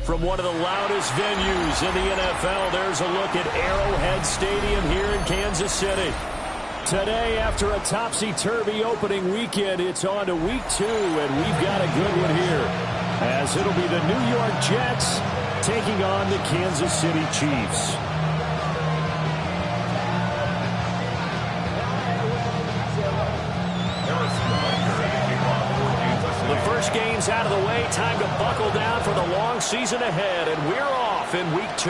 From one of the loudest venues in the NFL, there's a look at Arrowhead Stadium here in Kansas City. Today, after a topsy-turvy opening weekend, it's on to week 2, and we've got a good one here, as it'll be the New York Jets taking on the Kansas City Chiefs. First game's out of the way. Time to buckle down for the long season ahead, and we're off in week 2.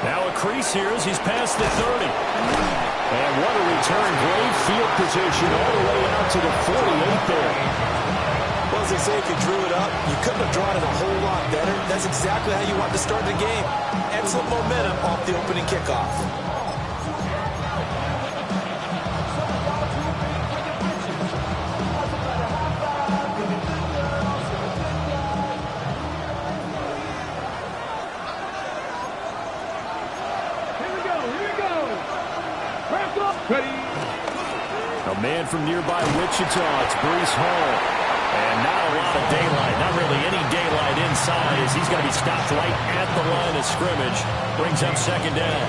Now a crease here as he's past the 30. And what a return. Great field position all the way out to the 48 there. Well, as they say, if you drew it up, you couldn't have drawn it a whole lot better. That's exactly how you want to start the game. Excellent momentum off the opening kickoff. A man from nearby Wichita, it's Breece Hall. And not a lot of daylight, not really any daylight inside, as he's going to be stopped right at the line of scrimmage. Brings up second down.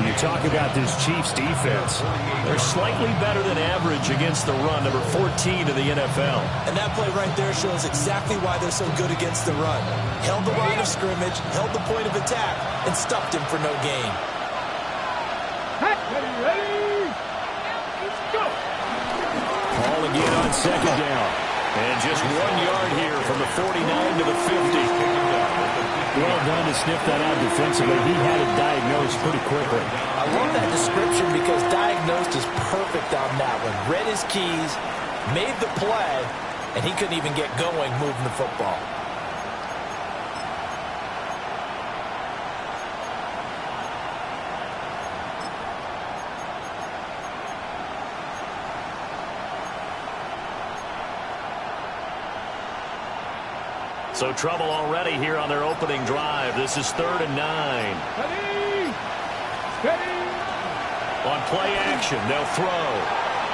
You talk about this Chiefs defense. They're slightly better than average against the run, number 14 in the NFL. And that play right there shows exactly why they're so good against the run. Held the line of scrimmage, held the point of attack, and stuffed him for no gain. Ball again on second down. And just 1 yard here from the 49 to the 50. Well done to sniff that out defensively. He had it diagnosed pretty quickly. I love that description because diagnosed is perfect on that one. Read his keys, made the play, and he couldn't even get going moving the football. So trouble already here on their opening drive. This is 3rd and 9. Steady. On play action, they'll throw.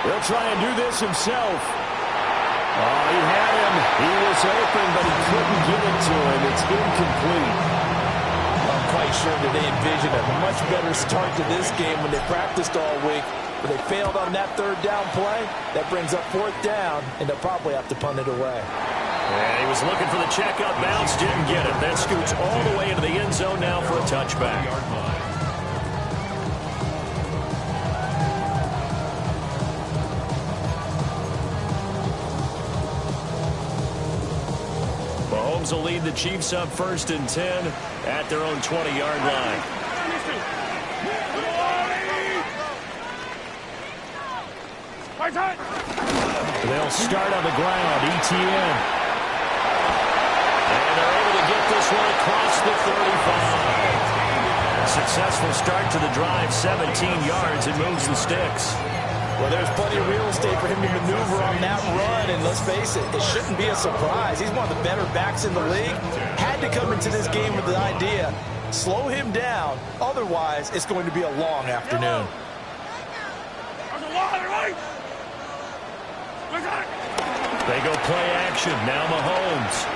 He'll try and do this himself. Oh, he had him. He was open, but he couldn't get it to him. It's incomplete. I'm quite sure that they envisioned a much better start to this game when they practiced all week. But they failed on that 3rd down play. That brings up 4th down, and they'll probably have to punt it away. And he was looking for the checkup bounce, didn't get it. That scoots all the way into the end zone now for a touchback. Mahomes will lead the Chiefs up 1st and 10 at their own 20-yard line. They'll start on the ground. ETN. And they're able to get this one across the 35. A successful start to the drive, 17 yards, and moves the sticks. Well, there's plenty of real estate for him to maneuver on that run, and let's face it, it shouldn't be a surprise. He's one of the better backs in the league. Had to come into this game with the idea, slow him down, otherwise it's going to be a long afternoon. They go play action, now Mahomes.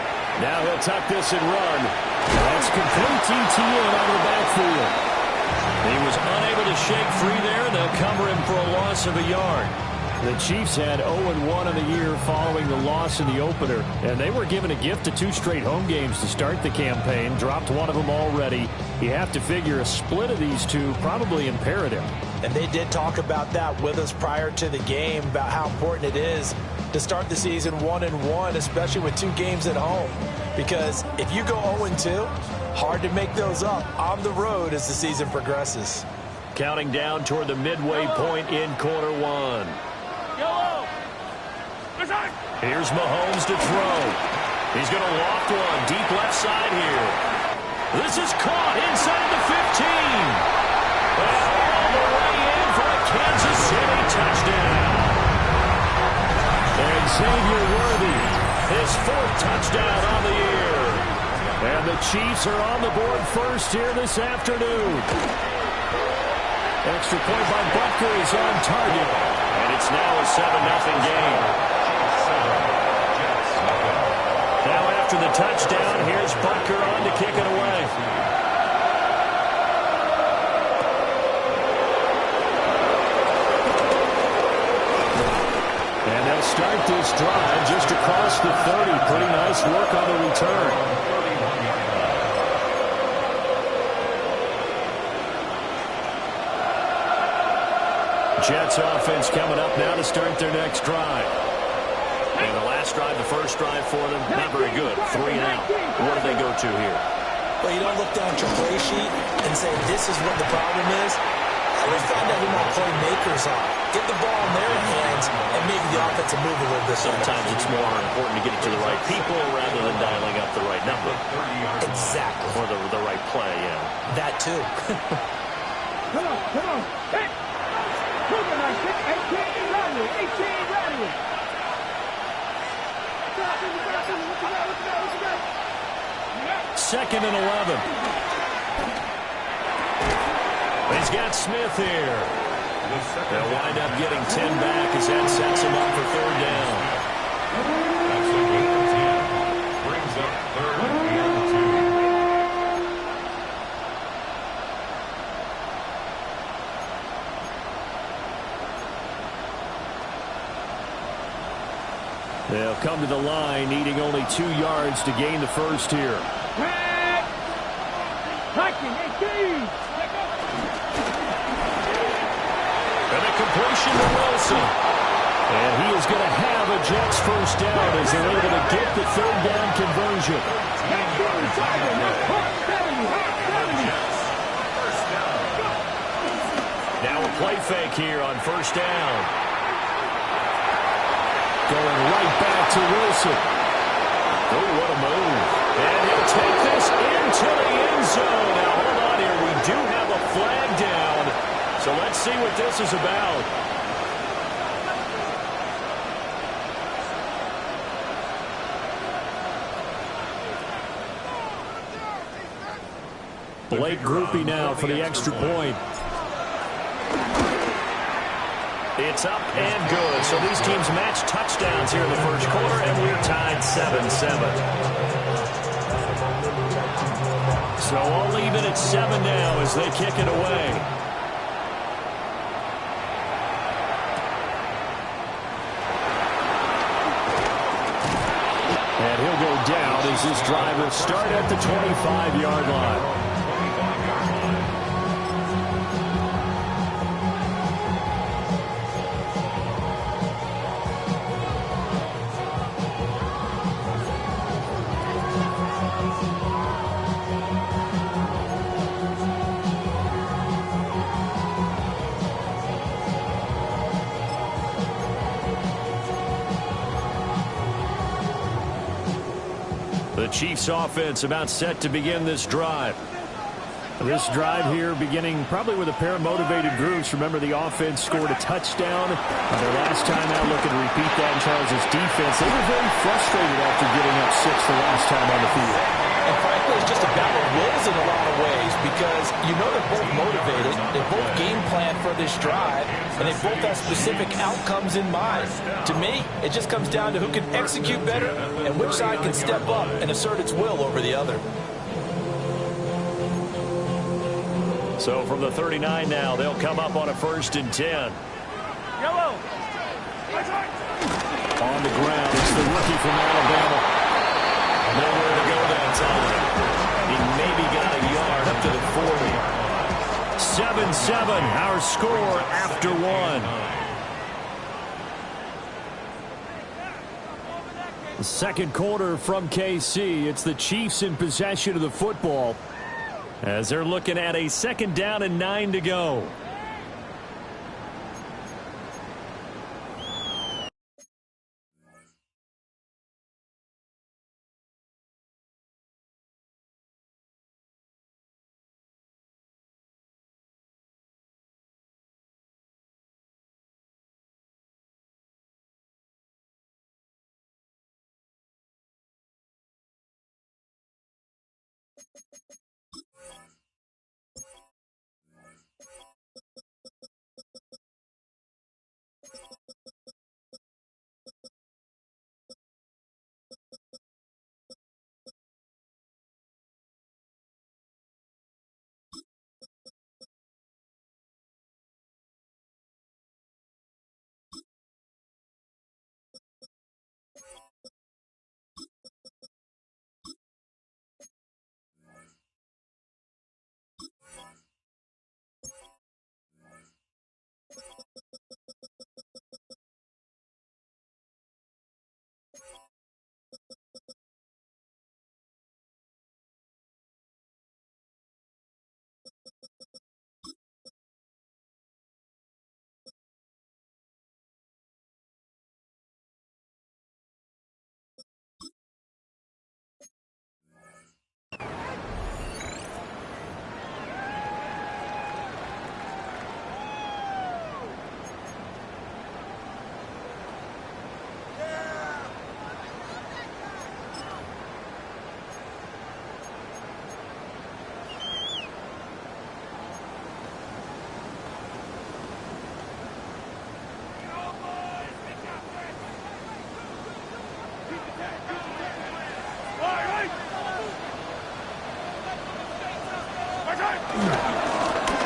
Now he'll tuck this and run. That's complete ETN out of the backfield. He was unable to shake free there. They'll cover him for a loss of a yard. The Chiefs had 0-1 in the year following the loss in the opener, and they were given a gift of 2 straight home games to start the campaign. Dropped one of them already. You have to figure a split of these two probably imperative. And they did talk about that with us prior to the game, about how important it is to start the season 1-1, especially with 2 games at home. Because if you go 0-2, hard to make those up on the road as the season progresses. Counting down toward the midway point in quarter 1. Here's Mahomes to throw. He's going to loft one deep left side here. This is caught inside the 15. Well, all the way in for a Kansas City touchdown. And Xavier Worthy, his 4th touchdown on the year. And the Chiefs are on the board first here this afternoon. Extra point by Butker is on target. And it's now a 7-0 game. Now after the touchdown, here's Butker on to kick it away. And they'll start this drive just across the 30. Pretty nice work on the return. Jets offense coming up now to start their next drive. And the last drive, the first drive for them, not very good. 3 and out. What do they go to here? Well, you don't look down at your play sheet and say this is what the problem is. I would find out who my playmakers are. Get the ball in their hands and maybe the offense will move a little bit. Sometimes it's more important to get it to the right people rather than dialing up the right number. Exactly. Or the right play, yeah. That too. Come on. Hey! 18 ready. Second and 11. He's got Smith here. They'll wind up getting 10 back as that sets him up for 3rd down. Brings up 3rd and 2. They'll come to the line, needing only 2 yards to gain the first here. And a completion to Wilson. And he is going to have a Jets first down as they're able to get the 3rd down conversion. Now a play fake here on first down. Going right back to Wilson. Oh, what a move. And he'll take this into the end zone. Now, hold on here. We do have a flag down. So let's see what this is about. Blake Groupie now for the extra point. It's up and good. So these teams match touchdowns here in the first quarter, and we're tied 7-7. So all even at 7 now as they kick it away. And he'll go down as this drive will start at the 25-yard line. The Chiefs offense about set to begin this drive. This drive here beginning probably with a pair of motivated groups. Remember, the offense scored a touchdown their last time out. Looking to repeat that in Charles' defense. They were very frustrated after getting up 6 the last time on the field. And frankly, it's just a battle of wills in a lot of ways because you know they're both motivated. They both game plan for this drive, and they both have specific outcomes in mind. To me, it just comes down to who can execute better and which side can step up and assert its will over the other. So from the 39 now, they'll come up on a 1st and 10. Yellow. On the ground, it's the rookie from Alabama. Nowhere to go that time. He maybe got a yard up to the 40. 7-7, our score after 1. The second quarter from KC. It's the Chiefs in possession of the football as they're looking at a 2nd down and 9 to go.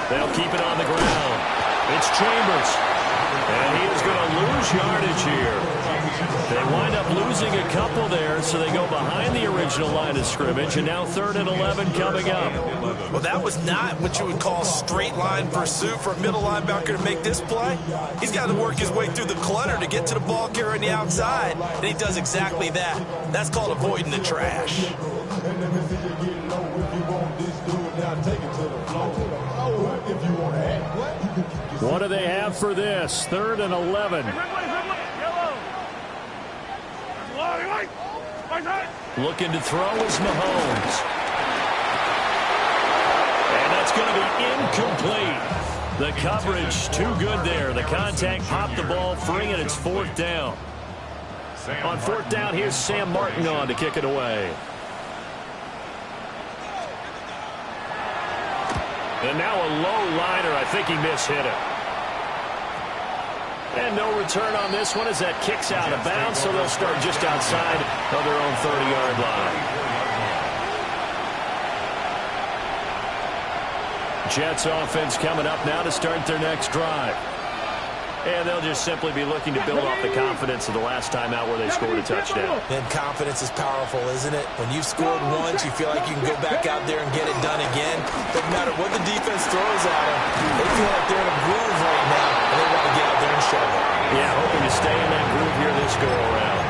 They'll keep it on the ground. It's Chambers. And he is going to lose yardage here. They wind up losing a couple there, so they go behind the original line of scrimmage, and now 3rd and 11 coming up. Well, that was not what you would call straight line pursuit for a middle linebacker to make this play. He's got to work his way through the clutter to get to the ball carrier on the outside, and he does exactly that. That's called avoiding the trash. What do they have for this? 3rd and 11. Looking to throw is Mahomes. And that's going to be incomplete. The coverage too good there. The contact popped the ball free, and it's 4th down. On 4th down, here's Sam Martin on to kick it away. And now a low liner. I think he mishit it. And no return on this one as that kicks out of bounds, so they'll start just outside of their own 30-yard line. Jets offense coming up now to start their next drive. And they'll just simply be looking to build off the confidence of the last time out where they scored a touchdown. And confidence is powerful, isn't it? When you've scored once, you feel like you can go back out there and get it done again. Doesn't matter what the defense throws at them. They feel like they're in a groove right now, and they want to get out there and show it. Yeah, hoping to stay in that groove here this go-around.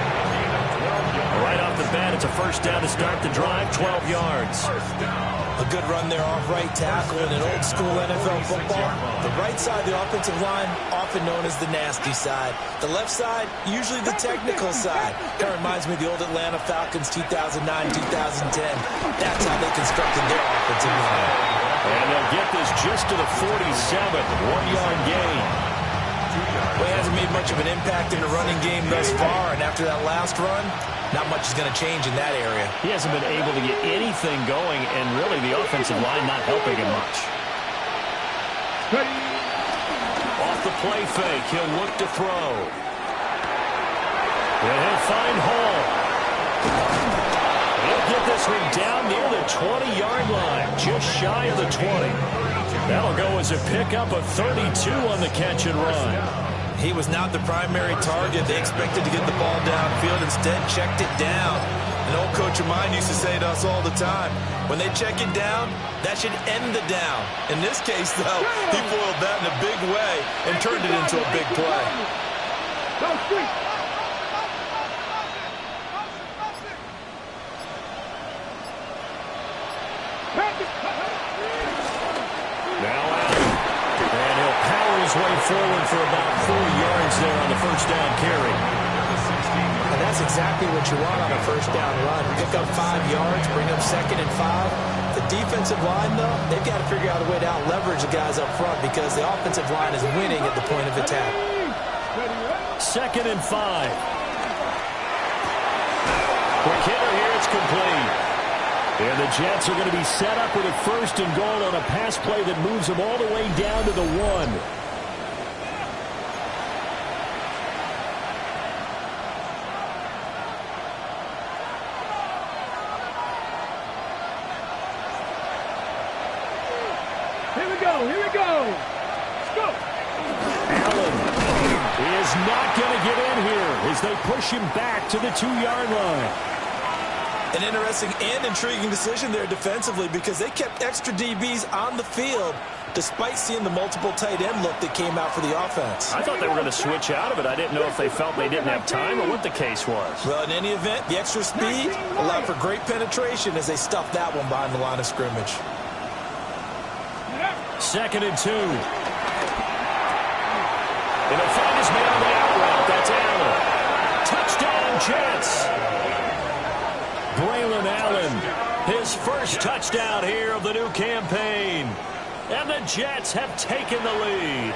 Right off the bat, it's a 1st down to start the drive, 12 yards. A good run there off right tackle in an old-school NFL football. The right side of the offensive line, often known as the nasty side. The left side, usually the technical side. Kind of reminds me of the old Atlanta Falcons 2009-2010. That's how they constructed their offensive line. And they'll get this just to the 47, 1-yard gain. Well, he hasn't made much of an impact in the running game thus far, and after that last run, not much is going to change in that area. He hasn't been able to get anything going, and really the offensive line not helping him much. Off the play fake, he'll look to throw. And he'll find Hall. He'll get this one down near the 20-yard line, just shy of the 20. That'll go as a pickup of 32 on the catch and run. He was not the primary target. They expected to get the ball downfield. Instead, checked it down. An old coach of mine used to say to us all the time, when they check it down, that should end the down. In this case, though, he foiled that in a big way and turned it into a big play. Now out. And he'll power his way forward for about 4 yards there on the 1st down carry. And that's exactly what you want on a 1st down run. Pick up 5 yards, bring up 2nd and 5. The defensive line, though, they've got to figure out a way to out-leverage the guys up front because the offensive line is winning at the point of attack. 2nd and 5. Quick hitter here, it's complete. And the Jets are going to be set up with a 1st and goal on a pass play that moves them all the way down to the 1. Here we go. Here we go. Let's go. Allen is not going to get in here as they push him back to the 2-yard line. An interesting and intriguing decision there defensively because they kept extra DBs on the field despite seeing the multiple tight end look that came out for the offense. I thought they were going to switch out of it. I didn't know if they felt they didn't have time or what the case was. Well, in any event, the extra speed allowed for great penetration as they stuffed that one behind the line of scrimmage. 2nd and 2. And he'll find his man on the out route. That's Allen. Touchdown, Jets. Braylon Allen, his first touchdown here of the new campaign. And the Jets have taken the lead.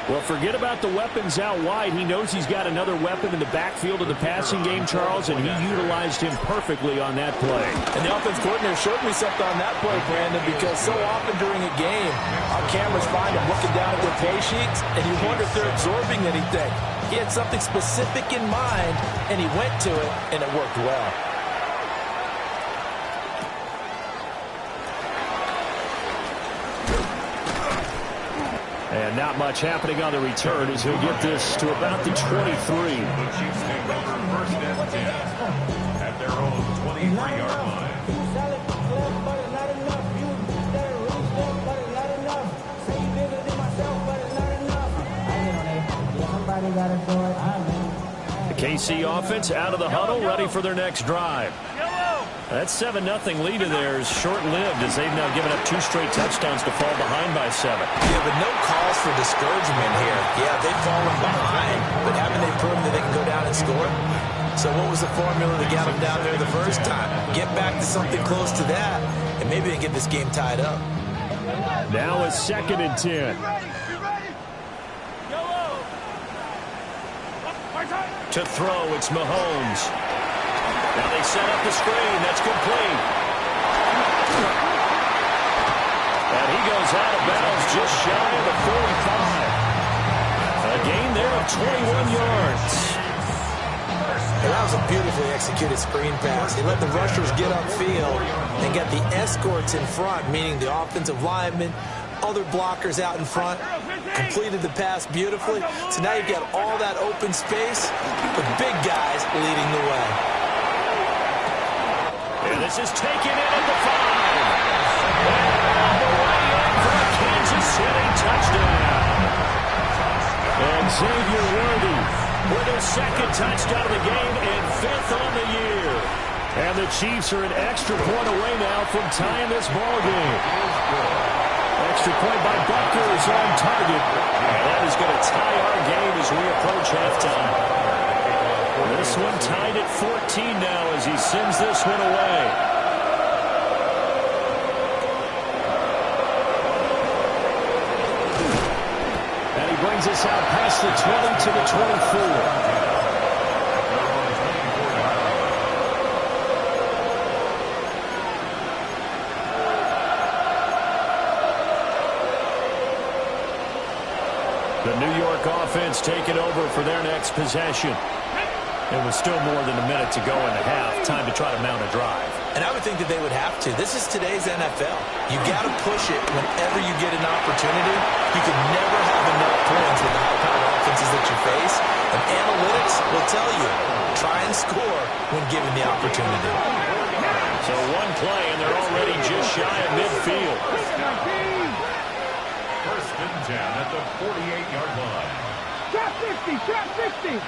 Well, forget about the weapons out wide. He knows he's got another weapon in the backfield of the passing game, Charles, and he utilized him perfectly on that play. And the offense coordinator showed me something on that play, Brandon, because so often during a game, our cameras find him looking down at their pay sheets, and you wonder if they're absorbing anything. He had something specific in mind, and he went to it, and it worked well. And not much happening on the return as he'll get this to about the 23. The Chiefs take over 1st and 10 at their own 23-yard line. The KC offense out of the huddle, ready for their next drive. That 7-0 lead of theirs short-lived as they've now given up 2 straight touchdowns to fall behind by 7. Yeah, but no cause for discouragement here. Yeah, they've fallen behind, but haven't they proven that they can go down and score? So what was the formula that got them down there the first time? Get back to something close to that, and maybe they get this game tied up. Now a 2nd and 10. To throw, it's Mahomes. Now they set up the screen. That's complete. And he goes out of bounds just shy of the 45. A gain there of 21 yards. And that was a beautifully executed screen pass. He let the rushers get upfield and got the escorts in front, meaning the offensive linemen, other blockers out in front, completed the pass beautifully. So now you've got all that open space with big guys leading the way. And this is taken in at the 5. All the way in for a Kansas City touchdown. And Xavier Worthy with his 2nd touchdown of the game and 5th on the year. And the Chiefs are an extra point away now from tying this ball game. Extra point by Butker is on target. And that is going to tie our game as we approach halftime. This one tied at 14 now as he sends this one away. And he brings us out past the 20 to the 24. The New York offense taking over for their next possession. It was still more than a minute to go in the half. Time to try to mount a drive. And I would think that they would have to. This is today's NFL. You got to push it whenever you get an opportunity. You can never have enough points with the high-powered offenses that you face. And analytics will tell you, try and score when given the opportunity. So one play, and they're already just shy of midfield. 1st and 10 at the 48-yard line. Trap 50, trap 50.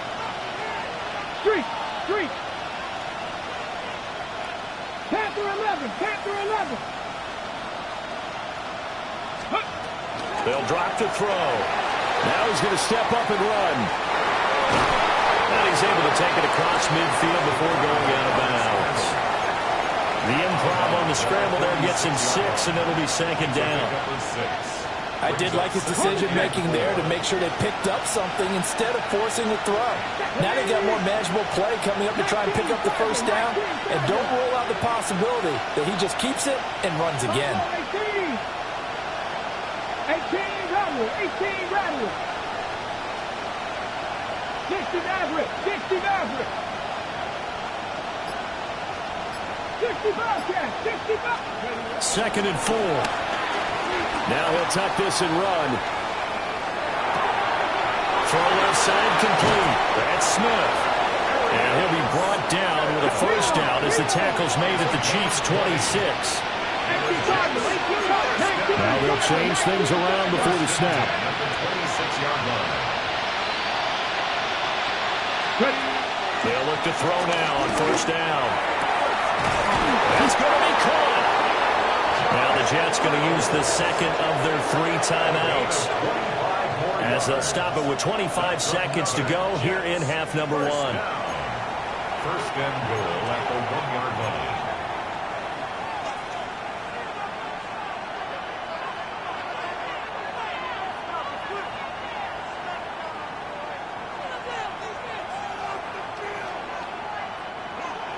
Street, street. Panther 11, Panther 11. They'll drop to throw. Now he's going to step up and run. And he's able to take it across midfield before going out of bounds. The improv on the scramble there gets him 6, and it'll be 2nd down. Number 6. I did like his decision-making there to make sure they picked up something instead of forcing the throw. Now they got more manageable play coming up to try and pick up the first down, and don't rule out the possibility that he just keeps it and runs again. 18 rattle, 18 rattle. 60 Maverick, 60 Maverick. 65 catch, 65. Second and 4. Now he'll tuck this and run. Throw left side complete. That's Smith. And he'll be brought down with a first down as the tackle's made at the Chiefs' 26. Now they'll change things around before the snap. 26-yard line. They'll look to throw now on first down. That's going to be caught. Now the Jets going to use the second of their 3 timeouts as they'll stop it with 25 seconds to go here in half number 1. First and goal at the 1-yard line.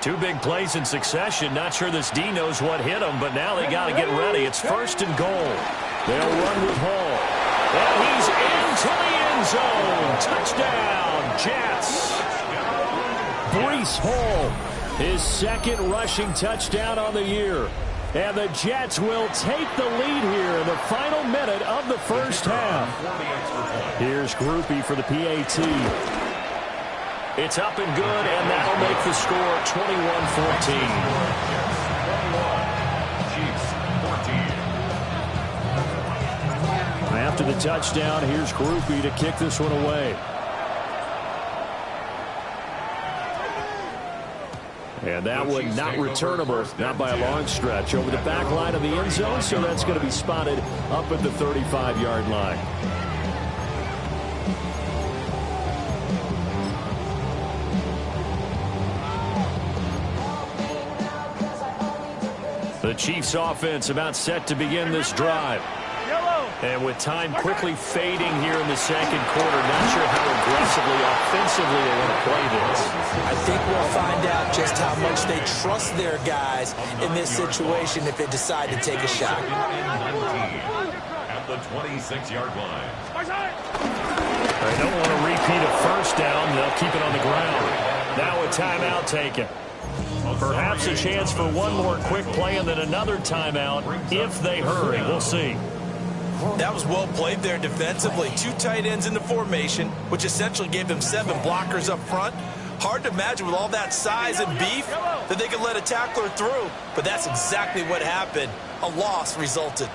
Two big plays in succession. Not sure this D knows what hit him, but now they got to get ready. It's first and goal. They'll run with Hall. And he's into the end zone. Touchdown, Jets. Breece Hall, his second rushing touchdown on the year. And the Jets will take the lead here in the final minute of the first half. Here's Groupie for the PAT. It's up and good, and that'll make the score 21-14. After the touchdown, here's Groupie to kick this one away. And that one not returnable, not by a long stretch, over the back line of the end zone, so that's going to be spotted up at the 35-yard line. The Chiefs offense about set to begin this drive. And with time quickly fading here in the second quarter, not sure how aggressively, offensively they want to play this. I think we'll find out just how much they trust their guys in this situation if they decide to take a shot. At the 26-yard line. They don't want to repeat a first down. They'll keep it on the ground. Now a timeout taken. Perhaps a chance for one more quick play and then another timeout if they hurry. We'll see. That was well played there defensively. 2 tight ends in the formation, which essentially gave them 7 blockers up front. Hard to imagine with all that size and beef that they could let a tackler through, but that's exactly what happened. A loss resulted.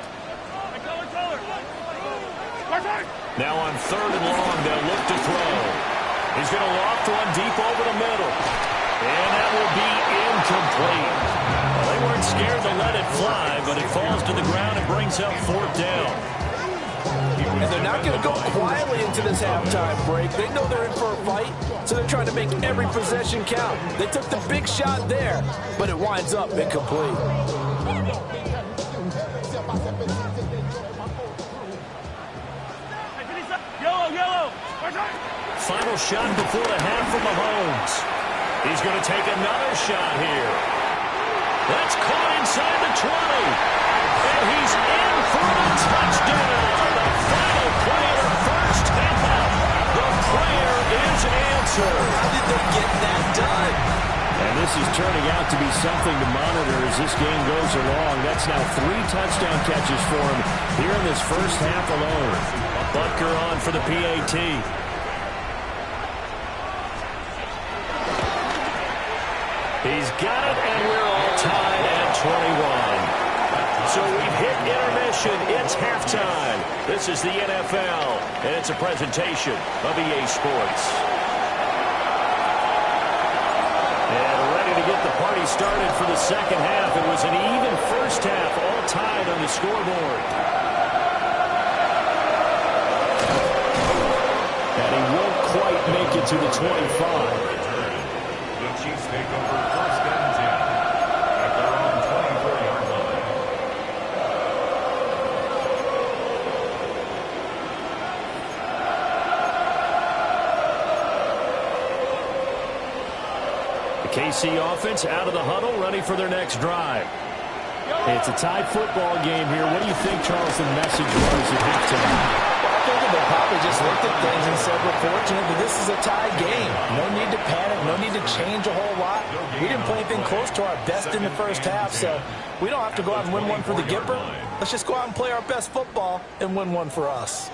Now on third and long, they'll look to throw. He's going to loft one deep over the middle. And that will be incomplete. Well, they weren't scared to let it fly, but it falls to the ground and brings up 4th down. And they're not going to go quietly into this halftime break. They know they're in for a fight, so they're trying to make every possession count. They took the big shot there, but it winds up incomplete. Final shot before the half from Mahomes. He's going to take another shot here. That's caught inside the 20. And he's in for a touchdown. The final play of the first half. The prayer is answered. How did they get that done? And this is turning out to be something to monitor as this game goes along. That's now 3 touchdown catches for him here in this first half alone. Butker on for the PAT. He's got it, and we're all tied at 21. So we've hit intermission. It's halftime. This is the NFL, and it's a presentation of EA Sports. And ready to get the party started for the second half. It was an even first half, all tied on the scoreboard. And he won't quite make it to the 25. The Chiefs take over first and 10 at their own 24-yard line. KC offense out of the huddle, ready for their next drive. It's a tied football game here. What do you think, Charles, the message was at halftime? Well, I think they probably just looked at things and said, we're fortunate that this is a tied game. No need to panic. No need to change a whole lot. We didn't play anything close to our best in the first half, so we don't have to go out and win one for the Gipper. Let's just go out and play our best football and win one for us.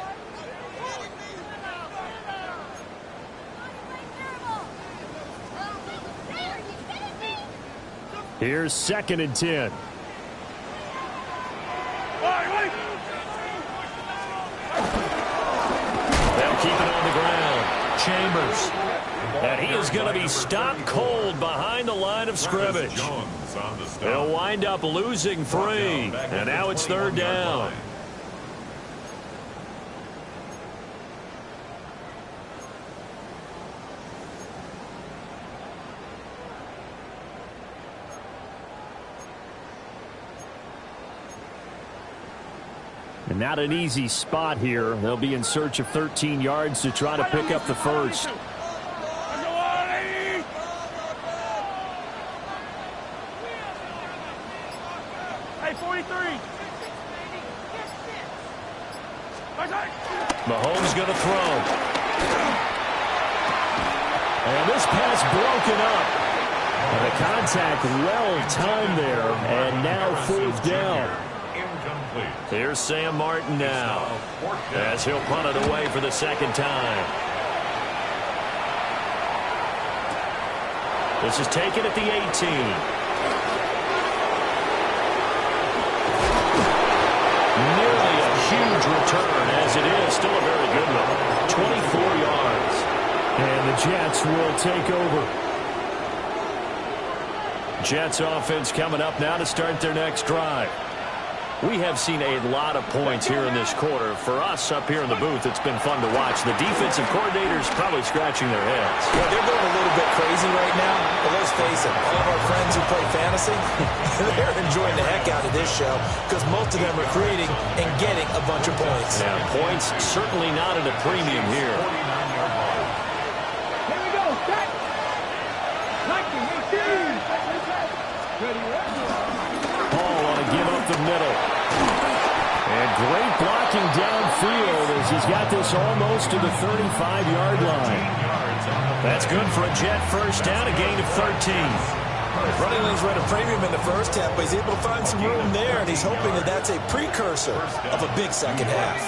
Here's 2nd and 10. They'll keep it on the ground. Chambers. And he is going to be stopped cold behind the line of scrimmage. He'll wind up losing 3. And now it's 3rd down. And not an easy spot here. They'll be in search of 13 yards to try to pick up the first. Hey, 43. Mahomes going to throw. And this pass broken up. And the contact well timed there. And now 4th down. Here's Sam Martin now as he'll punt it away for the 2nd time. This is taken at the 18. Nearly a huge return as it is. Still a very good one. 24 yards. And the Jets will take over. Jets offense coming up now to start their next drive. We have seen a lot of points here in this quarter. For us up here in the booth, it's been fun to watch. The defensive coordinators probably scratching their heads. Yeah, they're going a little bit crazy right now. But let's face it, all of our friends who play fantasy, they're enjoying the heck out of this show because most of them are creating and getting a bunch of points. Yeah, points certainly not at a premium here. Here we go. Set. 19, 18. Ready, Paul on a give up the middle. And great blocking downfield as he's got this almost to the 35-yard line. That's good for a Jet first down, a gain of 13. Running lanes were at a premium in the first half, but he's able to find some room there, and he's hoping that that's a precursor of a big second half.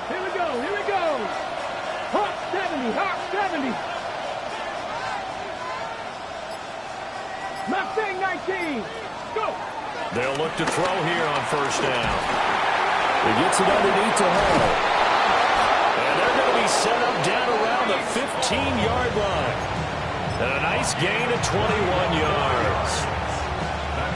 Here we go. Here we go. Hawk 70. Hawk 70. Mustang 19. Go. They'll look to throw here on first down. He gets it underneath to Hall. And they're going to be set up down around the 15-yard line. And a nice gain of 21 yards.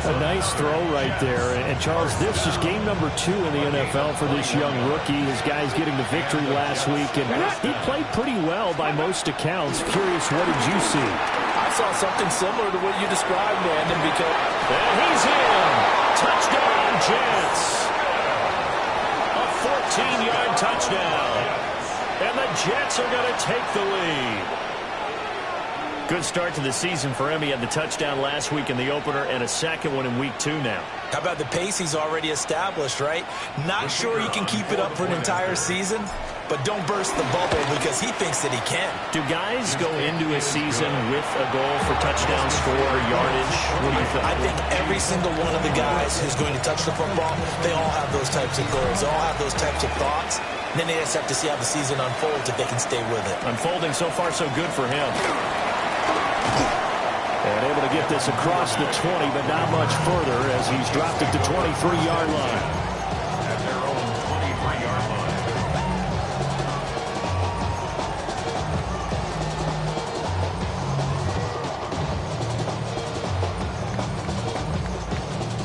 A nice throw right there. And Charles, this is game number 2 in the NFL for this young rookie. His guys getting the victory last week. And he played pretty well by most accounts. Curious, what did you see? I saw something similar to what you described, Brandon, because... And he's in. Touchdown, Jets. A 14-yard touchdown. And the Jets are going to take the lead. Good start to the season for him. He had the touchdown last week in the opener and a second one in week 2 now. How about the pace he's already established, right? Not sure he can keep it up for an entire season, but don't burst the bubble because he thinks that he can. Do guys go into a season with a goal for touchdown score, yardage? What do you think? I think every single one of the guys who's going to touch the football, they all have those types of goals. They all have those types of thoughts. And then they just have to see how the season unfolds if they can stay with it. Unfolding so far so good for him. And able to get this across the 20, but not much further as he's dropped at the 23-yard line. At their own 23-yard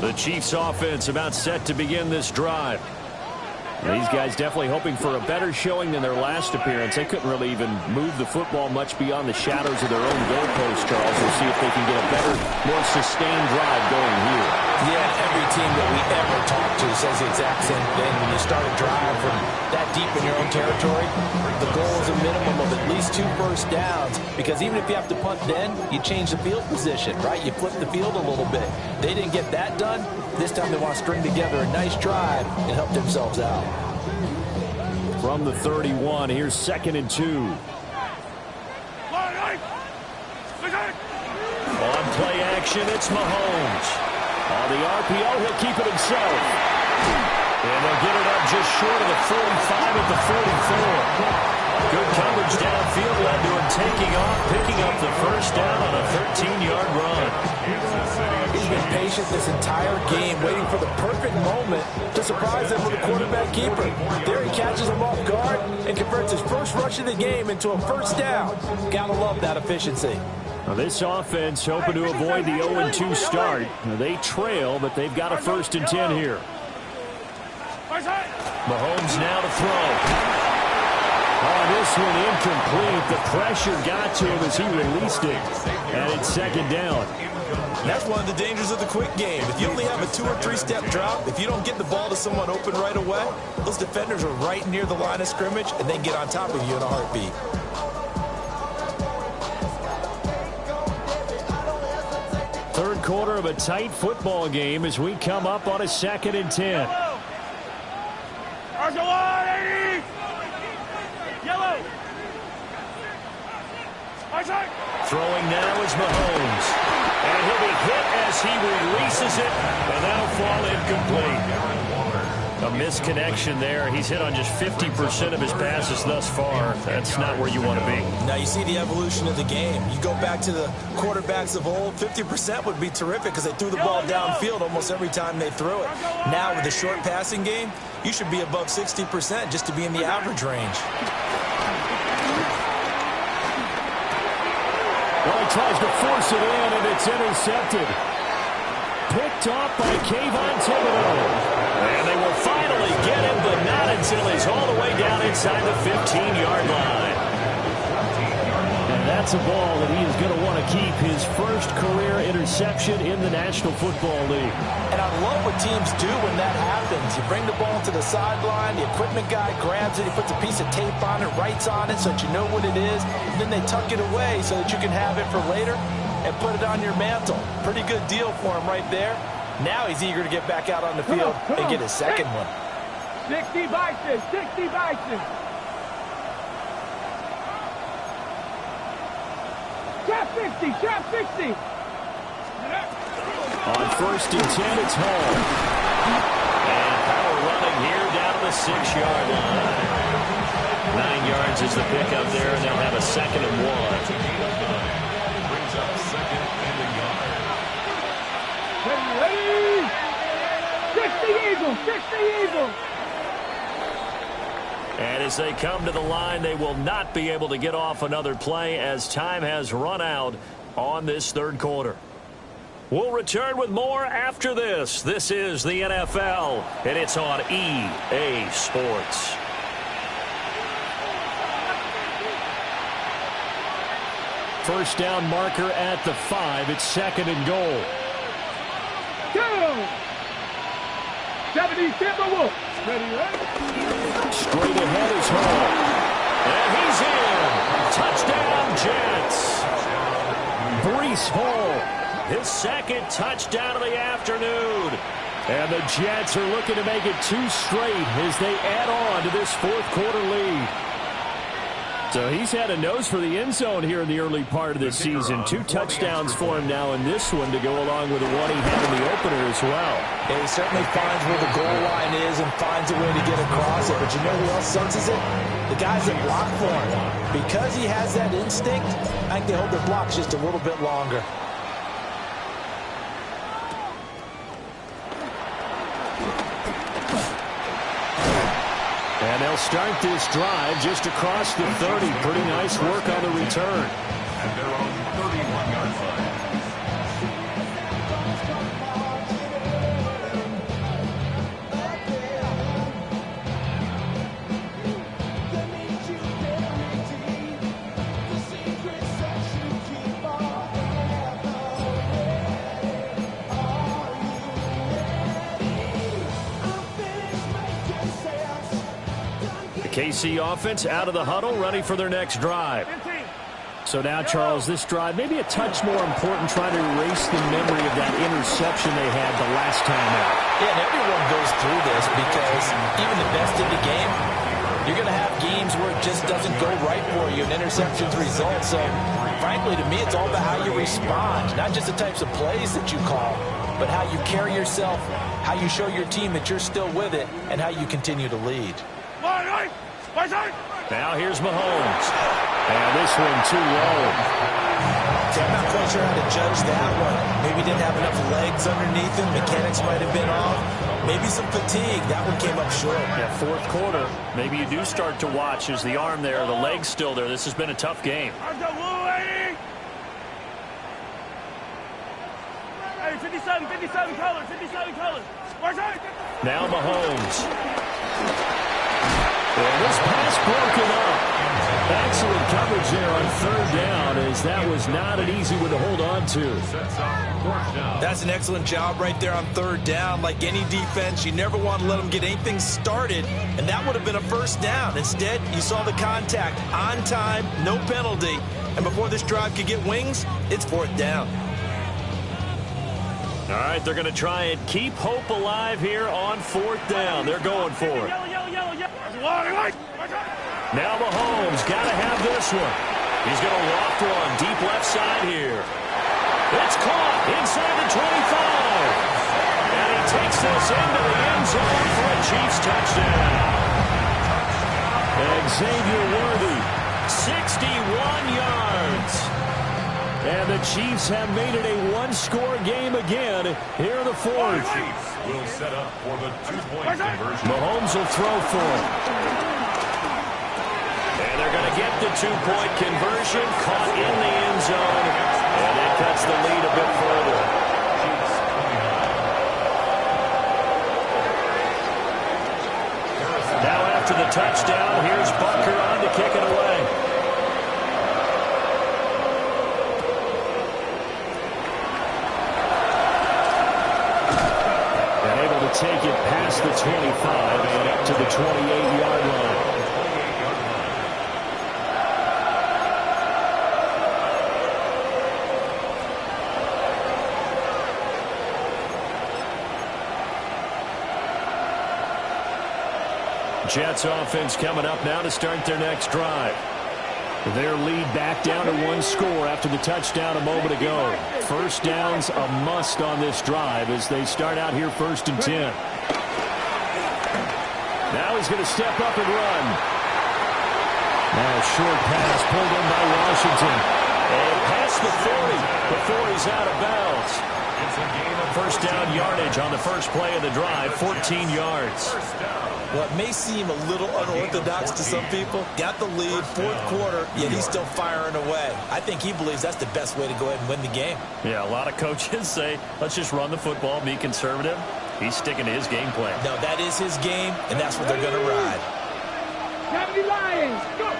line. The Chiefs offense about set to begin this drive. These guys definitely hoping for a better showing than their last appearance. They couldn't really even move the football much beyond the shadows of their own goalpost, Charles. We'll see if they can get a better, more sustained drive going here. Yeah, every team that we ever talk to who says the exact same thing. When you start a drive from that deep in your own territory, the goal is a minimum of at least 2 first downs, because even if you have to punt then, you change the field position, right? You flip the field a little bit. They didn't get that done. This time they want to string together a nice drive and help themselves out. From the 31, here's 2nd and 2. On play action, it's Mahomes. On the RPO, he'll keep it himself. And they'll get it up just short of the 45 at the 44. Good coverage downfield led to him taking off, picking up the first down on a 13-yard run. He's been patient this entire game, waiting for the perfect moment to surprise them with a quarterback keeper. There he catches him off guard and converts his first rush of the game into a first down. Gotta love that efficiency. Now this offense hoping to avoid the 0-2 start. Now they trail, but they've got a 1st and 10 here. Mahomes now to throw. Oh, this one incomplete. The pressure got to him as he released it. And it's 2nd down. That's one of the dangers of the quick game. If you only have a 2- or 3-step drop, if you don't get the ball to someone open right away, those defenders are right near the line of scrimmage, and they get on top of you in a heartbeat. Third quarter of a tight football game as we come up on a 2nd and 10. Throwing now is Mahomes. And he'll be hit as he releases it, and that'll fall incomplete. A misconnection there. He's hit on just 50% of his passes thus far. That's not where you want to be. Now you see the evolution of the game. You go back to the quarterbacks of old, 50% would be terrific because they threw the ball downfield almost every time they threw it. Now with the short passing game, you should be above 60% just to be in the average range. Well, he tries to force it in, and it's intercepted. Picked off by Kayvon Thibodeau. And they will finally get him, but not until he's all the way down inside the 15-yard line. And that's a ball that he is going to want to keep, his first career interception in the National Football League. And I love what teams do when that happens. You bring the ball to the sideline, the equipment guy grabs it, he puts a piece of tape on it, writes on it so that you know what it is, and then they tuck it away so that you can have it for later and put it on your mantle. Pretty good deal for him right there. Now he's eager to get back out on the field and get his second one. 60 Bison, 60 Bison. Trap 60, trap 60. On 1st and 10, it's Hall. And power running here down to the 6-yard line. 9 yards is the pickup there, and they'll have a 2nd and 1. Brings up 2nd and a yard. Ready? 60 Eagles, 60 Eagles. And as they come to the line, they will not be able to get off another play as time has run out on this third quarter. We'll return with more after this. This is the NFL, and it's on EA Sports. First down marker at the 5. It's 2nd and goal. 70 Timberwolves. Ready, ready? Straight ahead is Hall. And he's in. Touchdown, Jets. Breece Hall. His 2nd touchdown of the afternoon. And the Jets are looking to make it 2 straight as they add on to this fourth quarter lead. So he's had a nose for the end zone here in the early part of the season. 2 touchdowns for him now in this one to go along with the one he had in the opener as well. Yeah, he certainly finds where the goal line is and finds a way to get across it. But you know who else senses it? The guys that block for him. Because he has that instinct, I think they hold their blocks just a little bit longer. And they'll start this drive just across the 30. Pretty nice work on the return. And they're on 31-yard line. KC offense out of the huddle, ready for their next drive. 15. So now, Charles, this drive maybe a touch more important, trying to erase the memory of that interception they had the last time out. Yeah, and everyone goes through this because even the best in the game, you're going to have games where it just doesn't go right for you and interceptions result. So, frankly, to me, it's all about how you respond, not just the types of plays that you call, but how you carry yourself, how you show your team that you're still with it, and how you continue to lead. Now here's Mahomes. And this one too low. See, I'm not quite sure how to judge that one. Maybe didn't have enough legs underneath him. Mechanics might have been off. Maybe some fatigue. That one came up short. Yeah, fourth quarter. Maybe you do start to watch as the arm there, the leg's still there. This has been a tough game. Hey, 57 colors, 57 colors. Now Mahomes. And this pass broken up. Excellent coverage there on third down, as that was not an easy one to hold on to. That's an excellent job right there on third down. Like any defense, you never want to let them get anything started, and that would have been a first down. Instead, you saw the contact on time, no penalty, and before this drive could get wings, it's fourth down. All right, they're going to try and keep hope alive here on fourth down. They're going for it. Now Mahomes got to have this one. He's going to loft one deep left side here. It's caught inside the 25. And he takes this into the end zone for a Chiefs touchdown. Xavier Worthy, 61 yards. And the Chiefs have made it a one-score game again here in the fourth. Will set up for the two-point conversion. Mahomes will throw for it. And they're going to get the two-point conversion, caught in the end zone, and it cuts the lead a bit further. Now after the touchdown, here's Butker on to kick it away. Take it past the 25 and up to the 28-yard line. Jets offense coming up now to start their next drive. Their lead back down to one score after the touchdown a moment ago. First down's a must on this drive as they start out here 1st and 10. Now he's going to step up and run. Now a short pass pulled in by Washington. And past the 40 before he's out of bounds. First down yardage on the first play of the drive, 14 yards. Well, it may seem a little unorthodox to some people. Got the lead, fourth quarter, yet he's still firing away. I think he believes that's the best way to go ahead and win the game. Yeah, a lot of coaches say, let's just run the football, be conservative. He's sticking to his game plan. No, that is his game, and that's what they're going to ride. Cavalry Lions, go!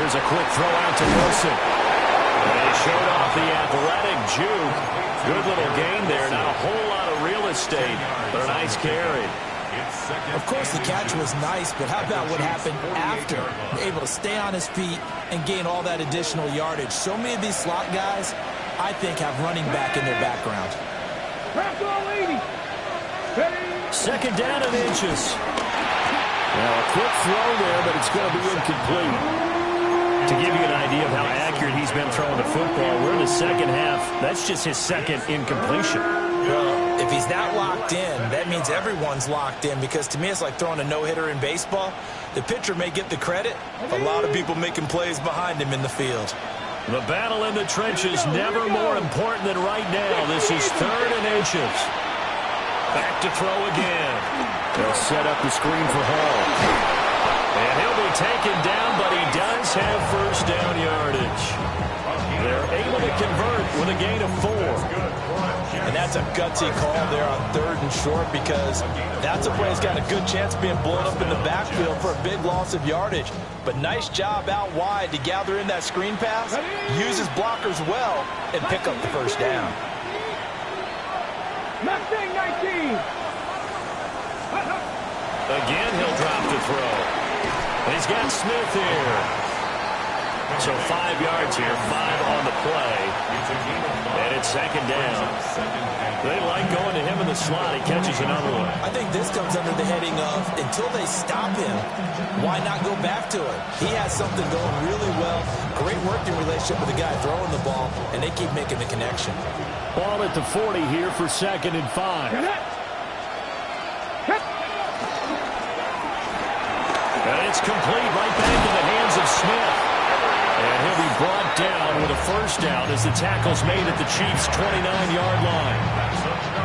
Here's a quick throw out to Wilson. And he showed off the athletic juke. Good little gain there. Not a whole lot of real estate, but a nice carry. Of course, the catch was nice, but how about what happened after? Able to stay on his feet and gain all that additional yardage. So many of these slot guys, I think, have running back in their background. Press all 80. Second down and inches. Now a quick throw there, but it's going to be incomplete. To give you an idea of how accurate he's been throwing the football, we're in the second half. That's just his second incompletion. Well, if he's that locked in, that means everyone's locked in, because to me it's like throwing a no-hitter in baseball. The pitcher may get the credit, a lot of people making plays behind him in the field. The battle in the trenches never more important than right now. This is 3rd and inches. Back to throw again. They'll set up the screen for Hall. And he'll be taken down, but he does have first down yardage. They're able to convert with a gain of 4. And that's a gutsy call there on 3rd and short, because that's a play that's got a good chance of being blown up in the backfield for a big loss of yardage. But nice job out wide to gather in that screen pass, use his blockers well, and pick up the first down. Mustang 19. Again, he'll drop to throw. And he's got Smith here. So 5 yards here, 5 on the play. And it's second down. They like going to him in the slot. He catches another one. I think this comes under the heading of, until they stop him, why not go back to him? He has something going really well. Great working relationship with the guy throwing the ball, and they keep making the connection. Ball at the 40 here for 2nd and 5. And it's complete right back in the hands of Smith. And he'll be brought down with a first down as the tackle's made at the Chiefs' 29-yard line.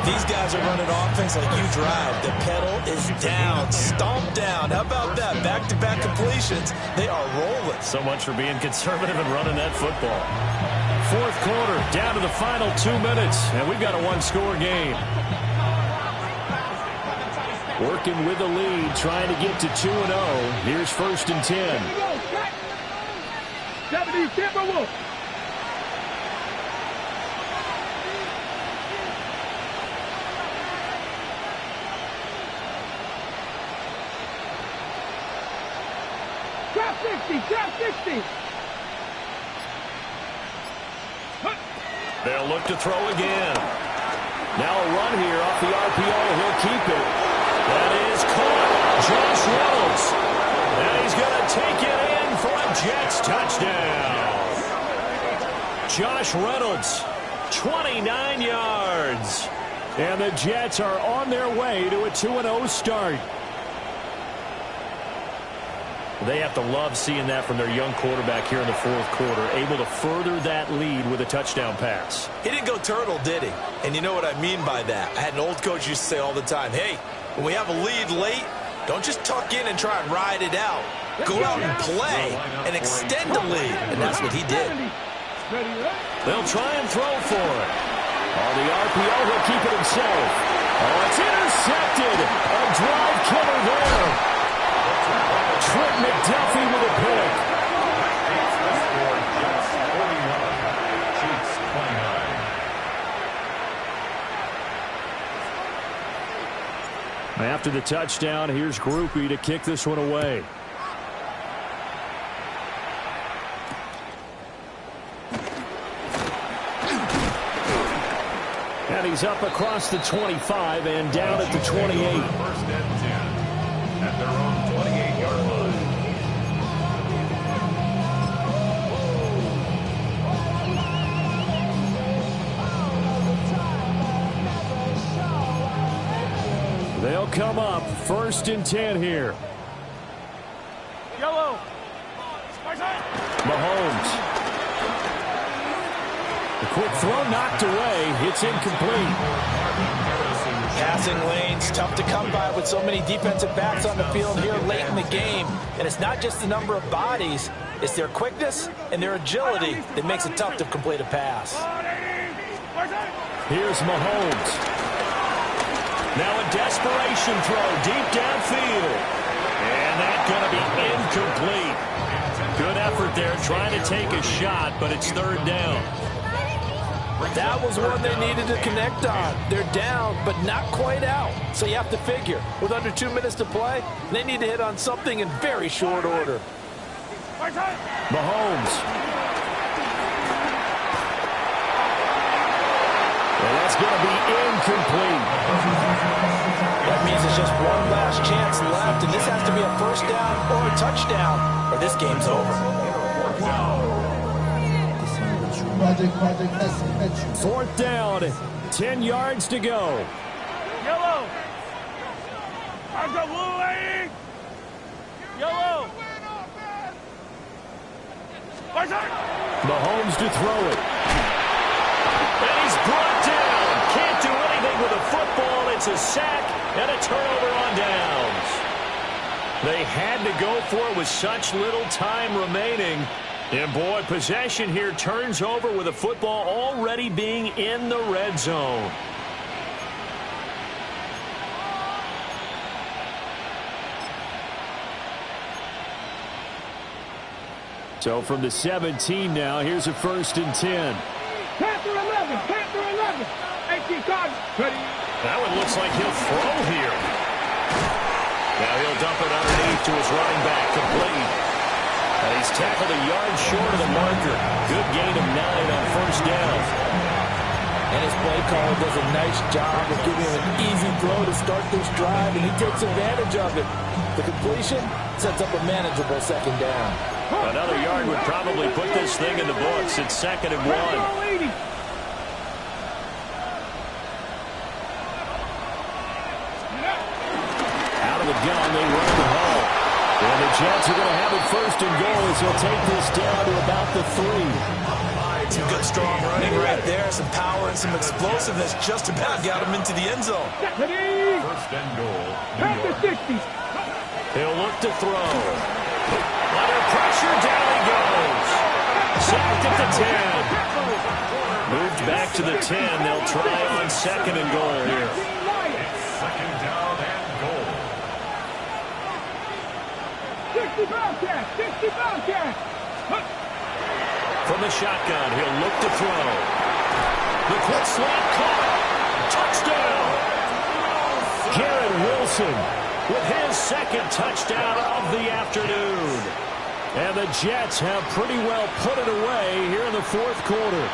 These guys are running offense like you drive. The pedal is down, stomped down. How about that? Back-to-back completions. They are rolling. So much for being conservative and running that football. 4th quarter, down to the final 2 minutes, and we've got a one-score game. Working with the lead, trying to get to 2-0. Here's 1st and 10. 70, Timberwolves. Drop 60, drop 60. They'll look to throw again. Now a run here off the RPO. He'll keep it. That is caught. Josh Reynolds. And he's going to take it in for a Jets touchdown. Josh Reynolds, 29 yards. And the Jets are on their way to a 2-0 start. They have to love seeing that from their young quarterback here in the 4th quarter, able to further that lead with a touchdown pass. He didn't go turtle, did he? And you know what I mean by that. I had an old coach used to say all the time, hey, when we have a lead late, don't just tuck in and try and ride it out. Go out and play and extend the lead. And that's what he did. They'll try and throw for it. On the RPO, he'll keep it himself. Oh, it's intercepted. A drive killer there. Trent McDuffie with a pick. After the touchdown, here's Groupie to kick this one away. And he's up across the 25 and down at the 28. 1st and 10 at their own 28-yard line. They'll come up 1st and 10 here. Yellow. Mahomes. The quick throw knocked away. It's incomplete. Passing lanes, tough to come by with so many defensive backs on the field here late in the game. And it's not just the number of bodies, it's their quickness and their agility that makes it tough to complete a pass. Here's Mahomes. Now a desperation throw deep downfield. And that's going to be incomplete. Good effort there trying to take a shot, but it's 3rd down. That was one they needed to connect on. They're down, but not quite out. So you have to figure, with under 2 minutes to play, they need to hit on something in very short order. Mahomes. Well, that's going to be incomplete. That means it's just one last chance left, and this has to be a 1st down or a touchdown, or this game's over. 4th down, 10 yards to go. Yellow. I got blue lane. Yellow. Mahomes to throw it. And he's brought down. Can't do anything with a football. It's a sack and a turnover on downs. They had to go for it with such little time remaining. And, boy, possession here turns over with a football already being in the red zone. So from the 17 now, here's a 1st and 10. Panther 11, Panther 11. 18 cards. Ready. That one looks like he'll throw here. Now he'll dump it underneath to his running back, complete. And he's tackled a yard short of the marker. Good gain of 9 on first down. And his play caller does a nice job of giving him an easy throw to start this drive, and he takes advantage of it. The completion sets up a manageable second down. Another yard would probably put this thing in the books. It's 2nd and 1. Out of the gun, they run the ball. And the Jets are going to have it 1st and goal as he'll take this down to about the 3. Some good, strong running right there. Some power and some explosiveness just about got him into the end zone. 1st and goal, New York. He'll look to throw. Under pressure, down he goes. Sacked at the 10. Moved back to the 10. They'll try on 2nd and goal here. It's 2nd down and goal. 60 Bobcats! 60 Bobcats! From the shotgun, he'll look to throw. The quick slant caught. Touchdown! Garrett Wilson with his 2nd touchdown of the afternoon. And the Jets have pretty well put it away here in the 4th quarter.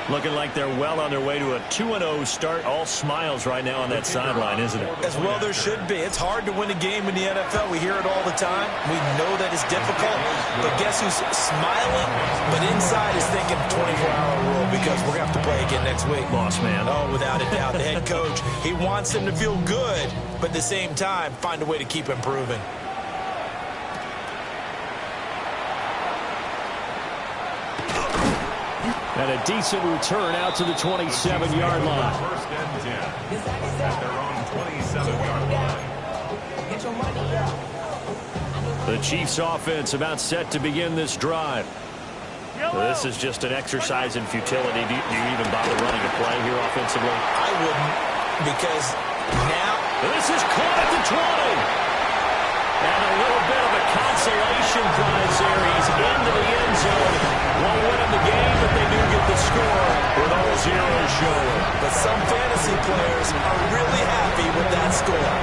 Looking like they're well on their way to a 2-0 start. All smiles right now on that sideline, isn't it? As well there should be. It's hard to win a game in the NFL. We hear it all the time. We know that it's difficult. But guess who's smiling? But inside is thinking 24-hour rule because we're going to have to play again next week. Boss man. Oh, without a doubt. The head coach, he wants them to feel good, but at the same time, find a way to keep improving. And a decent return out to the 27-yard line. 1st and 10 at their own 27-yard line. The Chiefs offense about set to begin this drive. This is just an exercise in futility. Do you even bother running a play here offensively? I wouldn't, because now... This is caught at the 20. And a little bit of a consolation prize there. He's into the end zone. Won't win him the game, but they do get the score with all zeros showing. But some fantasy players are really happy with that score.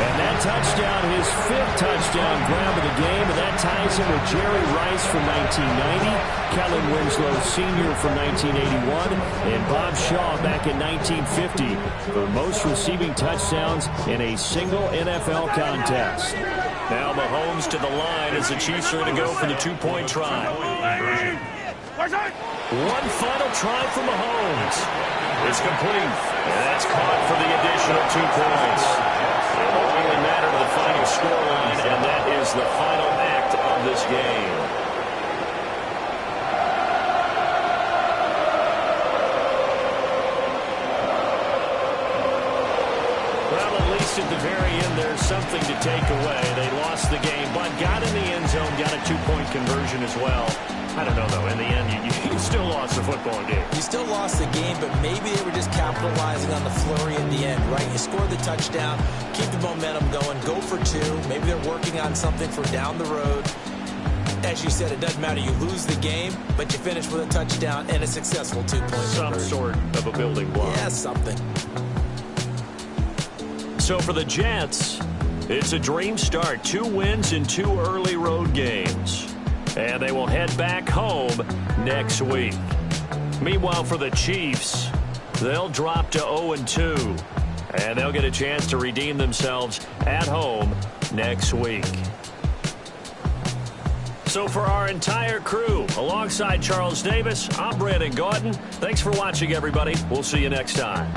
And that touchdown, his 5th touchdown grab of the game, and that ties him with Jerry Rice from 1990, Kellen Winslow Sr. from 1981, and Bob Shaw back in 1950 for most receiving touchdowns in a single NFL contest. Now Mahomes to the line as the Chiefs are going to go for the 2-point try. One final try for Mahomes. It's complete, and that's caught for the additional 2 points. It will only matter to the final scoreline, and that is the final act of this game. Well, at least at the very end, there's something to take away. They lost the game, but got in the end zone, got a 2-point conversion as well. I don't know, though. In the end, you still lost the football game. You still lost the game, but maybe they were just capitalizing on the flurry at the end, right? You score the touchdown, keep the momentum going, go for 2. Maybe they're working on something for down the road. As you said, it doesn't matter. You lose the game, but you finish with a touchdown and a successful 2-point Some conversion. sort of a building block. Yeah, something. So for the Jets, it's a dream start. 2 wins in 2 early road games. And they will head back home next week. Meanwhile, for the Chiefs, they'll drop to 0-2. And they'll get a chance to redeem themselves at home next week. So for our entire crew, alongside Charles Davis, I'm Brandon Gaudin. Thanks for watching, everybody. We'll see you next time.